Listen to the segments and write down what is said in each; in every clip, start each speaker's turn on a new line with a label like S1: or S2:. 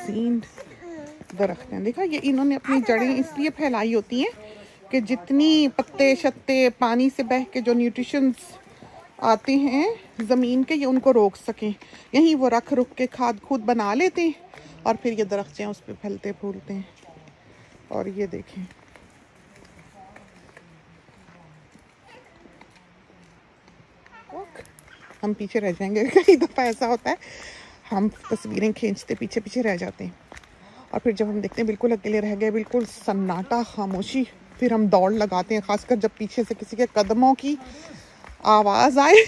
S1: हसीन दरख्त हैं। देखा, ये इन्होंने अपनी जड़ें इसलिए फैलाई होती हैं कि जितनी पत्ते शत्ते पानी से बह के जो न्यूट्रिशंस आते हैं ज़मीन के, ये उनको रोक सकें। यहीं वो रख रुख के खाद खुद बना लेते हैं और फिर ये दरख्त हैं उस पर फलते फूलते हैं। और ये देखें, हम पीछे रह जाएंगे। कई दफ़ा ऐसा होता है हम तस्वीरें खींचते पीछे पीछे रह जाते हैं और फिर जब हम देखते हैं बिल्कुल अकेले रह गए, बिल्कुल सन्नाटा खामोशी, फिर हम दौड़ लगाते हैं, खासकर जब पीछे से किसी के कदमों की आवाज़ आए।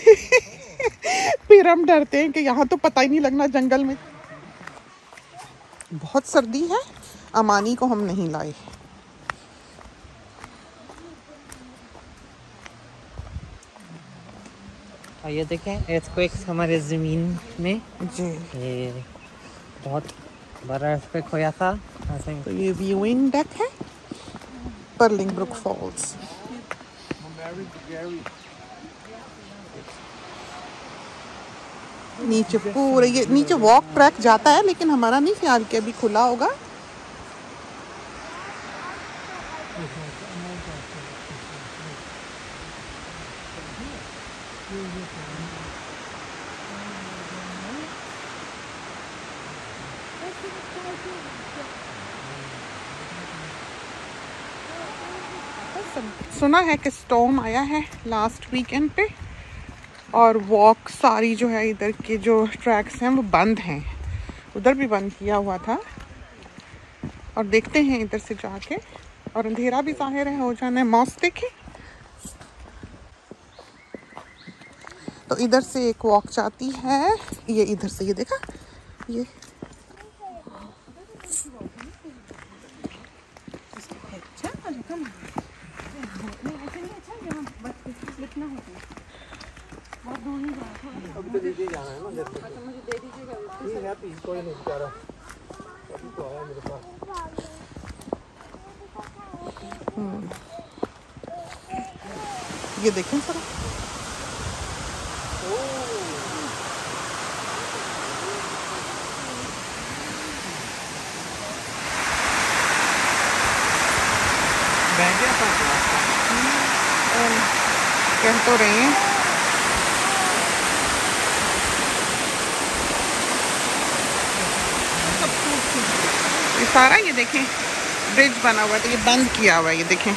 S1: फिर हम डरते हैं कि यहाँ तो पता ही नहीं लगना जंगल में। बहुत सर्दी है, अमानी को हम नहीं लाए।
S2: और ये देखें earthquakes हमारे ज़मीन में
S1: जी,
S2: ये बहुत बड़ा earthquake होया था।
S1: तो ये व्यूइंग डेक है पर्लिंग ब्रुक फॉल्स। नीचे पूरे ये नीचे वॉक ट्रैक जाता है, लेकिन हमारा नहीं ख्याल कि अभी खुला होगा। सुना है कि स्टॉर्म आया है लास्ट वीकेंड पे और वॉक सारी जो है इधर के जो ट्रैक्स हैं वो बंद हैं। उधर भी बंद किया हुआ था और देखते हैं इधर से जाके। और अंधेरा भी ज़ाहिर है हो जाना है। मौस देखें, तो इधर से एक वॉक जाती है, ये इधर से, ये देखा, ये
S3: अभी तो नीचे जाना है ना। अच्छा, मुझे दे दीजिएगा। नहीं है पीस, कोई नहीं बेचारा, अभी तो आया मेरे पास।
S1: ये देखें सर, कह तो रहे हैं। ये सारा ये देखें ब्रिज बना हुआ है, तो ये बंद किया हुआ है, ये देखें।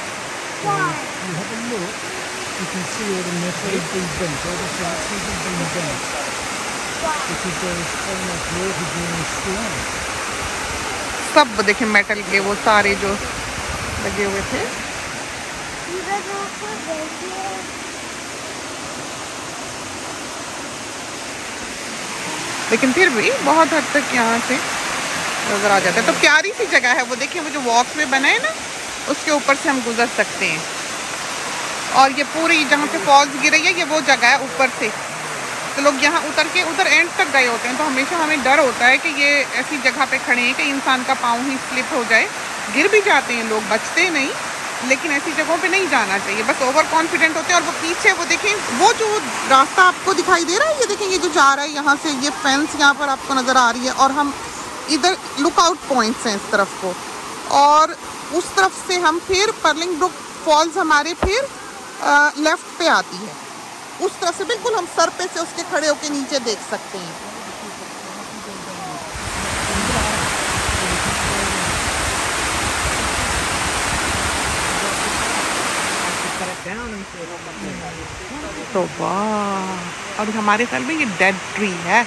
S1: सब देखें मेटल के वो सारे जो लगे हुए थे। लेकिन फिर भी बहुत हद तक यहाँ से नजर आ जाता है। तो प्यारी सी जगह है वो, देखिए वो जो वॉक वे बना है ना, उसके ऊपर से हम गुजर सकते हैं। और ये पूरी जहाँ पे फॉल्स गिर रही है ये वो जगह है ऊपर से, तो लोग यहाँ उतर के उधर एंड तक गए होते हैं। तो हमेशा हमें डर होता है कि ये ऐसी जगह पे खड़े हैं कि इंसान का पाँव ही स्लिप हो जाए। गिर भी जाते हैं लोग, बचते नहीं, लेकिन ऐसी जगहों पे नहीं जाना चाहिए। बस ओवर कॉन्फिडेंट होते हैं। और वो पीछे वो देखें, वो जो रास्ता आपको दिखाई दे रहा है, ये देखें, ये जो जा रहा है यहाँ से, ये फेंस यहाँ पर आपको नज़र आ रही है। और हम इधर लुकआउट पॉइंट्स हैं इस तरफ को, और उस तरफ से हम फिर पर्लिंग ब्रुक फॉल्स हमारे फिर लेफ्ट पे आती है। उस तरफ से बिल्कुल हम सर पे से उसके खड़े होके नीचे देख सकते हैं। तो वाह, और हमारे ख्याल में ये डेड ट्री है,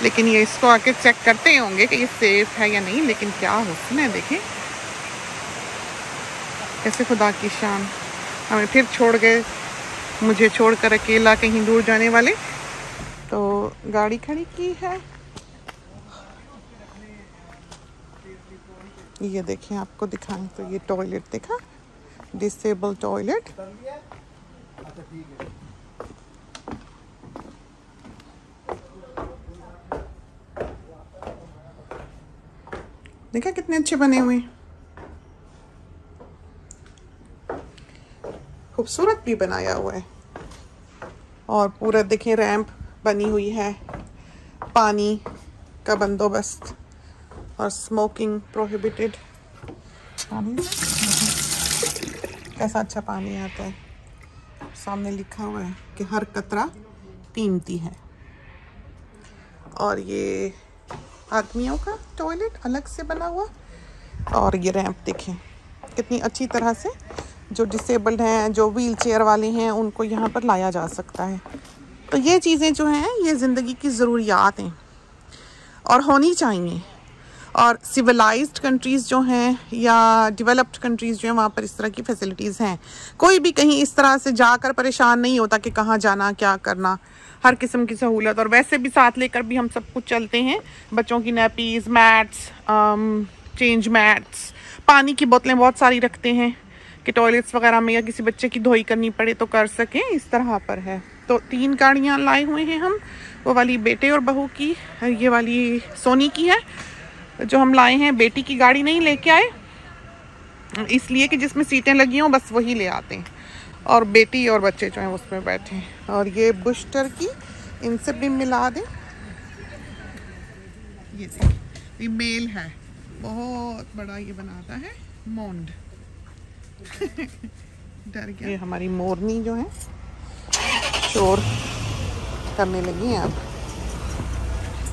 S1: लेकिन ये इसको आके चेक करते होंगे कि ये सेफ है या नहीं। लेकिन क्या हुस्न है, देखें कैसे खुदा की शान। हमें फिर छोड़ गए, मुझे छोड़कर अकेला कहीं दूर जाने वाले। तो गाड़ी खड़ी की है, ये देखें, आपको दिखाएं तो ये टॉयलेट देखा, डिसेबल टॉयलेट। देखा कितने अच्छे बने हुए, खूबसूरत भी बनाया हुआ है। और पूरा देखें रैंप बनी हुई है, पानी का बंदोबस्त और स्मोकिंग प्रोहिबिटेड। पानी कैसा अच्छा पानी आता है, सामने लिखा हुआ है कि हर कतरा कीमती है। और ये आदमियों का टॉयलेट अलग से बना हुआ, और ये रैंप देखें कितनी अच्छी तरह से, जो डिसेबल्ड हैं, जो व्हील चेयर वाले हैं, उनको यहाँ पर लाया जा सकता है। तो ये चीज़ें जो हैं ये ज़िंदगी की ज़रूरियात हैं और होनी चाहिए। और सिविलाइज्ड कंट्रीज़ जो हैं या डेवलप्ड कंट्रीज़ जो हैं वहाँ पर इस तरह की फैसिलिटीज़ हैं। कोई भी कहीं इस तरह से जाकर परेशान नहीं होता कि कहाँ जाना, क्या करना, हर किस्म की सहूलत। और वैसे भी साथ लेकर भी हम सब कुछ चलते हैं, बच्चों की नैपीज़, मैट्स, चेंज मैट्स, पानी की बोतलें बहुत सारी रखते हैं कि टॉयलेट्स वगैरह में या किसी बच्चे की धोई करनी पड़े तो कर सकें, इस तरह पर है। तो 3 गाड़ियाँ लाए हुए हैं हम, वो वाली बेटे और बहू की, ये वाली सोनी की है जो हम लाए हैं। बेटी की गाड़ी नहीं लेके आए इसलिए कि जिसमें सीटें लगी हों बस वही ले आते हैं, और बेटी और बच्चे जो हैं उसमें बैठे हैं। और ये बुश टर्की, इनसे भी मिला दें। ये देखिए, ये मेल है, बहुत बड़ा ये बनाता है मोंड। डर गया। ये हमारी मोरनी जो है शोर करने लगी हैं अब।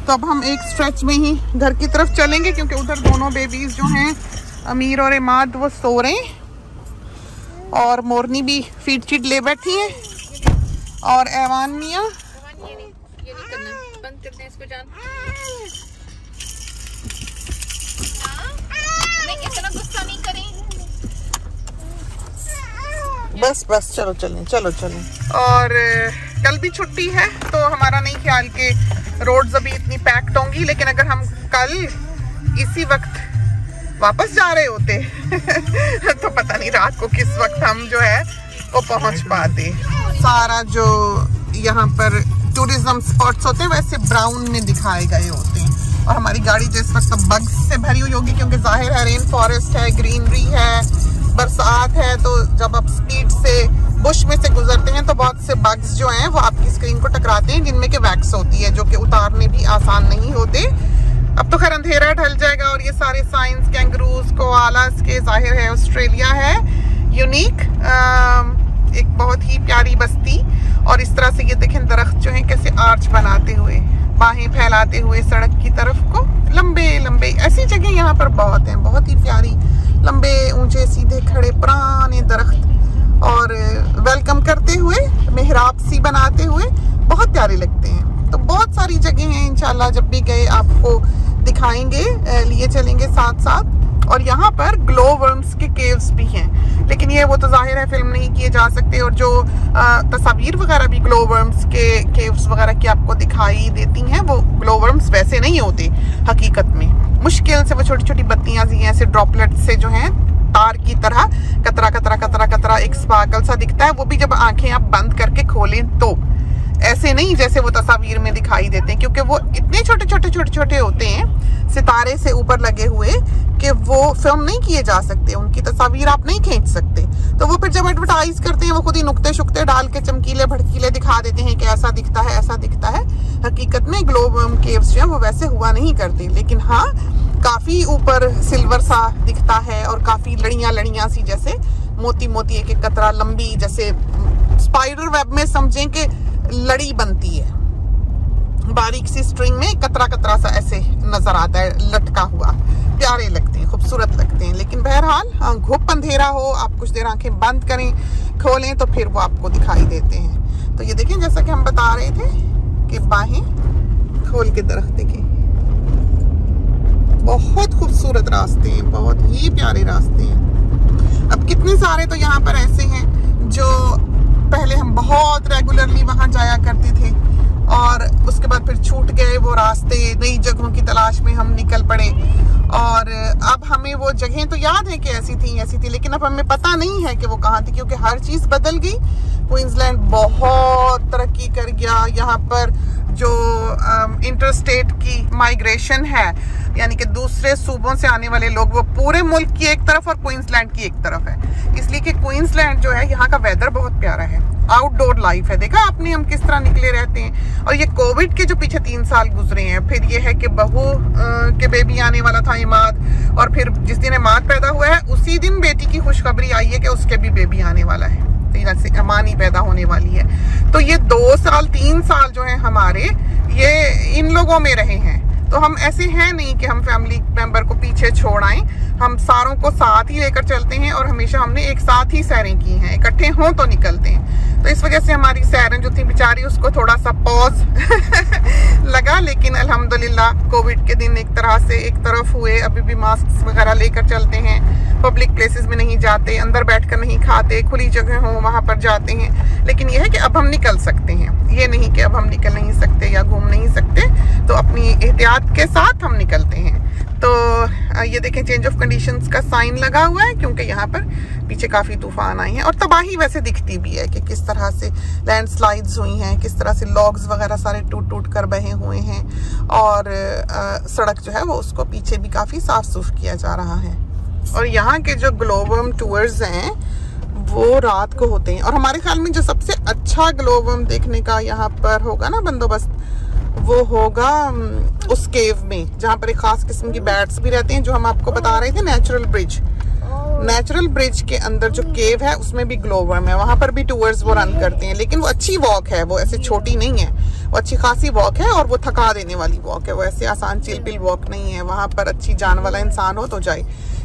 S1: तो अब हम एक स्ट्रेच में ही घर की तरफ चलेंगे क्योंकि उधर दोनों बेबीज जो हैं अमीर और इमाद वो सो रहे हैं, और मोरनी भी फीड शीट ले बैठी है। और ऐवान मियाँ
S3: ये नहीं करना, बंद कर दे इसको जान। नहीं, इतना गुस्सा नहीं करें।
S1: बस चलो चलें, चलो चलें। और कल भी छुट्टी है तो हमारा नहीं ख्याल कि रोड्स अभी इतनी पैक्ड होंगी, लेकिन अगर हम कल इसी वक्त वापस जा रहे होते तो पता नहीं रात को किस वक्त हम जो है वो पहुंच पाते। सारा जो यहाँ पर टूरिज्म स्पॉट्स होते हैं वैसे ब्राउन में दिखाए गए होते हैं, और हमारी गाड़ी जो इस वक्त बग्स से भरी हुई होगी क्योंकि जाहिर है रेन फॉरेस्ट है, ग्रीनरी है, बरसात है। तो जब आप स्पीड से बुश में से गुजरते हैं तो बहुत से बग्स जो हैं वो आपकी स्क्रीन को टकराते हैं, जिनमें कि वैक्स होती है, जो कि उतारने भी आसान नहीं होते। अब तो खैर अंधेरा ढल जाएगा और ये सारे साइंस, कैंगरूज, कोआलास के, जाहिर है ऑस्ट्रेलिया है यूनिक, एक बहुत ही प्यारी बस्ती। और इस तरह से ये देखें दरख्त जो हैं कैसे आर्च बनाते हुए, बाहें फैलाते हुए सड़क की तरफ को, लंबे लंबे। ऐसी जगह यहाँ पर बहुत हैं, बहुत ही प्यारी, लंबे ऊंचे सीधे खड़े पुराने दरख्त, और वेलकम करते हुए मेहराब सी बनाते हुए बहुत प्यारे लगते हैं। तो बहुत सारी जगह हैं, इंशाल्लाह जब भी गए आपको दिखाएंगे, लिए चलेंगे साथ साथ। और यहाँ पर ग्लो वर्म्स के केव्स भी हैं, लेकिन ये वो तो जाहिर है फिल्म नहीं किए जा सकते, और जो तस्वीर वगैरह भी ग्लो वर्म्स के केव्स वगैरह की आपको दिखाई देती हैं वो ग्लो वर्म्स वैसे नहीं होते हकीकत में। मुश्किल से वो छोटी छोटी बत्तियां सी ऐसे ड्रॉपलेट से जो हैं तार की तरह कतरा कतरा कतरा कतरा एक स्पार्कल सा दिखता है, वो भी जब आंखें आप बंद करके खोलें तो, ऐसे नहीं जैसे वो तस्वीर में दिखाई देते हैं, क्योंकि वो इतने छोटे छोटे छोटे छोटे होते हैं सितारे से ऊपर लगे हुए कि वो फिल्म नहीं किए जा सकते, उनकी तस्वीर आप नहीं खींच सकते। तो वो फिर जब एडवर्टाइज करते हैं वो खुद ही नुक्ते शुक्ते डाल के चमकीले भड़कीले दिखा देते हैं कि ऐसा दिखता है, ऐसा दिखता है। हकीकत में ग्लो वर्म केव्स जो है वो वैसे हुआ नहीं करते, लेकिन हाँ काफी ऊपर सिल्वर सा दिखता है, और काफी लड़ियां लड़ियां सी जैसे मोती मोती एक एक कतरा लंबी, जैसे स्पाइडर वेब में समझें कि लड़ी बनती है, बारीक सी स्ट्रिंग में कतरा कतरा सा ऐसे नजर आता है लटका हुआ, प्यारे लगते हैं, खूबसूरत लगते हैं। लेकिन बहरहाल घुप अंधेरा हो, आप कुछ देर आंखें बंद करें, खोलें तो फिर वो आपको दिखाई देते हैं। तो ये देखें जैसा कि हम बता रहे थे कि बाहें खोल के दरख्त देखें, बहुत खूबसूरत रास्ते हैं, बहुत ही प्यारे रास्ते हैं। अब कितने सारे तो यहाँ पर ऐसे हैं जो पहले हम बहुत रेगुलरली वहां जाया करते थे, और उसके बाद फिर छूट गए वो रास्ते, नई जगहों की तलाश में हम निकल पड़े। और अब हमें वो जगहें तो याद है कि ऐसी थी, लेकिन अब हमें पता नहीं है कि वो कहाँ थी, क्योंकि हर चीज़ बदल गई। क्वींसलैंड बहुत तरक्की कर गया, यहाँ पर जो इंटरस्टेट की माइग्रेशन है, यानी कि दूसरे सूबों से आने वाले लोग, वो पूरे मुल्क की एक तरफ और क्वींसलैंड की एक तरफ है, इसलिए कि क्वींसलैंड जो है यहाँ का वेदर बहुत प्यारा है। आउटडोर लाइफ है। देखा आपने हम किस तरह निकले रहते हैं। और ये कोविड के जो पीछे 3 साल गुजरे हैं, फिर ये है कि बहू के बेबी आने वाला था इमाद, और फिर जिस दिन इमाद पैदा हुआ है उसी दिन बेटी की खुशखबरी आई है कि उसके भी बेबी आने वाला है, से अमानी पैदा होने वाली है। तो ये 2 साल 3 साल जो है हमारे, ये इन लोगों में रहे हैं। तो हम ऐसे हैं नहीं कि हम फैमिली मेंबर को पीछे छोड़ आए, हम सारों को साथ ही लेकर चलते हैं और हमेशा हमने एक साथ ही सैरें की हैं, इकट्ठे हों तो निकलते हैं। तो इस वजह से हमारी सैरें जो थी बेचारी उसको थोड़ा सा पॉज लगा, लेकिन अल्हम्दुलिल्लाह कोविड के दिन एक तरह से एक तरफ हुए। अभी भी मास्क वगैरह लेकर चलते हैं, पब्लिक प्लेसेस में नहीं जाते, अंदर बैठकर नहीं खाते, खुली जगह हो वहाँ पर जाते हैं। लेकिन यह है कि अब हम निकल सकते हैं, ये नहीं कि अब हम निकल नहीं सकते या घूम नहीं सकते, तो अपनी एहतियात के साथ हम निकलते हैं। तो ये देखें चेंज ऑफ कंडीशंस का साइन लगा हुआ है, क्योंकि यहाँ पर पीछे काफ़ी तूफान आए हैं और तबाही वैसे दिखती भी है कि किस तरह से लैंडस्लाइड्स हुई हैं, किस तरह से लॉग्स वगैरह सारे टूट टूट कर बहे हुए हैं, और सड़क जो है वो उसको पीछे भी काफ़ी साफ सुफ किया जा रहा है। और यहाँ के जो ग्लोबम टूर्स हैं वो रात को होते हैं, और हमारे ख्याल में जो सबसे अच्छा ग्लोबम देखने का यहाँ पर होगा ना बंदोबस्त, वो होगा उस केव में जहाँ पर एक खास किस्म की बैट्स भी रहते हैं, जो हम आपको बता रहे थे, नेचुरल ब्रिज के अंदर जो केव है उसमें भी ग्लोबम है। वहाँ पर भी टूर्स वो रन करते हैं, लेकिन वो अच्छी वॉक है, वो ऐसे छोटी नहीं है, वो अच्छी खासी वॉक है और वो थका देने वाली वॉक है, वो ऐसे आसान चिलपिल वॉक नहीं है। वहाँ पर अच्छी जान वाला इंसान हो तो जाए।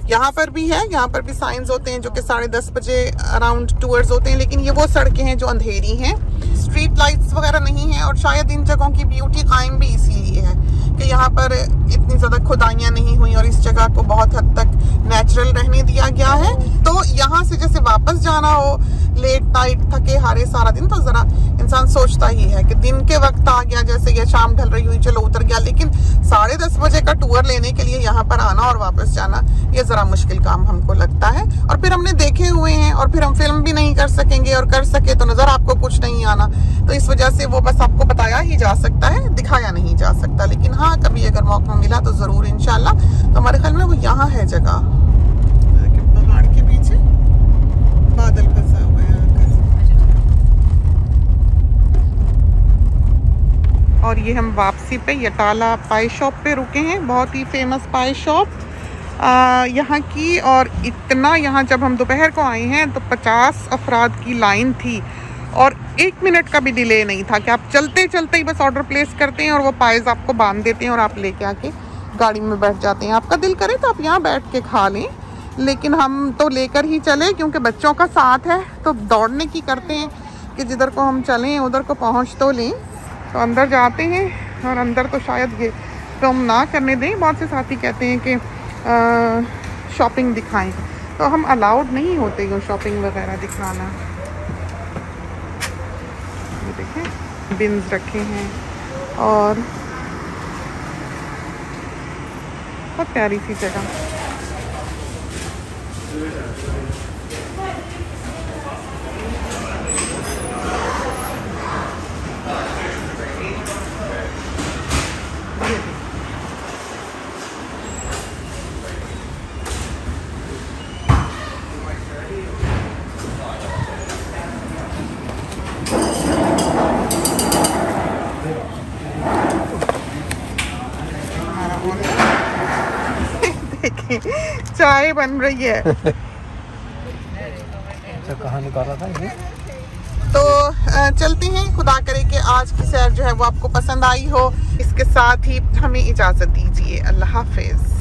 S1: यहाँ पर भी है, यहाँ पर भी साइंस होते हैं जो कि 10:30 बजे अराउंड टूर्स होते हैं, लेकिन ये वो सड़कें हैं जो अंधेरी हैं, स्ट्रीट लाइट्स वगैरह नहीं है। और शायद इन जगहों की ब्यूटी कायम भी इसीलिए है कि यहाँ पर इतनी ज़्यादा खुदाइयाँ नहीं हुई और इस जगह को बहुत हद तक नेचुरल रहने दिया गया है। तो यहाँ से जैसे वापस जाना हो लेट नाइट थके हारे सारा दिन, तो ज़रा इंसान सोचता ही है कि दिन के वक्त आ गया, जैसे ये शाम ढल रही हुई चलो उतर गया, लेकिन 10:30 बजे का टूर लेने के लिए यहाँ पर आना और वापस जाना ये ज़रा मुश्किल काम हमको लगता है। और फिर हमने देखे हुए हैं, और फिर हम फिल्म भी नहीं कर सकेंगे, और कर सके तो नज़र आपको कुछ नहीं आना। तो इस वजह से वो बस आपको बताया ही जा सकता है, दिखाया नहीं जा सकता। लेकिन हाँ, कभी अगर मौका मिला तो ज़रूर इंशाल्लाह। तो हमारे ख्याल में वो यहाँ है जगह, पहाड़ के पीछे बादल फंसा हुआ है। और ये हम वापसी पे यटाला पाई शॉप पे रुके हैं, बहुत ही फेमस पाई शॉप यहाँ की। और इतना यहाँ जब हम दोपहर को आए हैं तो 50 अफराद की लाइन थी, और 1 मिनट का भी डिले नहीं था कि आप चलते चलते ही बस ऑर्डर प्लेस करते हैं और वो पाइज आपको बांध देते हैं और आप लेके आके गाड़ी में बैठ जाते हैं। आपका दिल करे तो आप यहाँ बैठ के खा लें, लेकिन हम तो लेकर ही चले क्योंकि बच्चों का साथ है, तो दौड़ने की करते हैं कि जिधर को हम चलें उधर को पहुँच तो लें। तो अंदर जाते हैं, और अंदर तो शायद ये तो हम ना करने दें। बहुत से साथी कहते हैं कि शॉपिंग दिखाएं, तो हम अलाउड नहीं होते ये शॉपिंग वगैरह दिखाना। ये देखें बिन्स रखे हैं, और बहुत प्यारी सी जगह। चाय बन रही है।
S3: अच्छा, कहाँ निकाला था ये?
S1: तो चलते हैं। खुदा करे कि आज की सैर जो है वो आपको पसंद आई हो। इसके साथ ही हमें इजाज़त दीजिए। अल्लाह हाफिज़।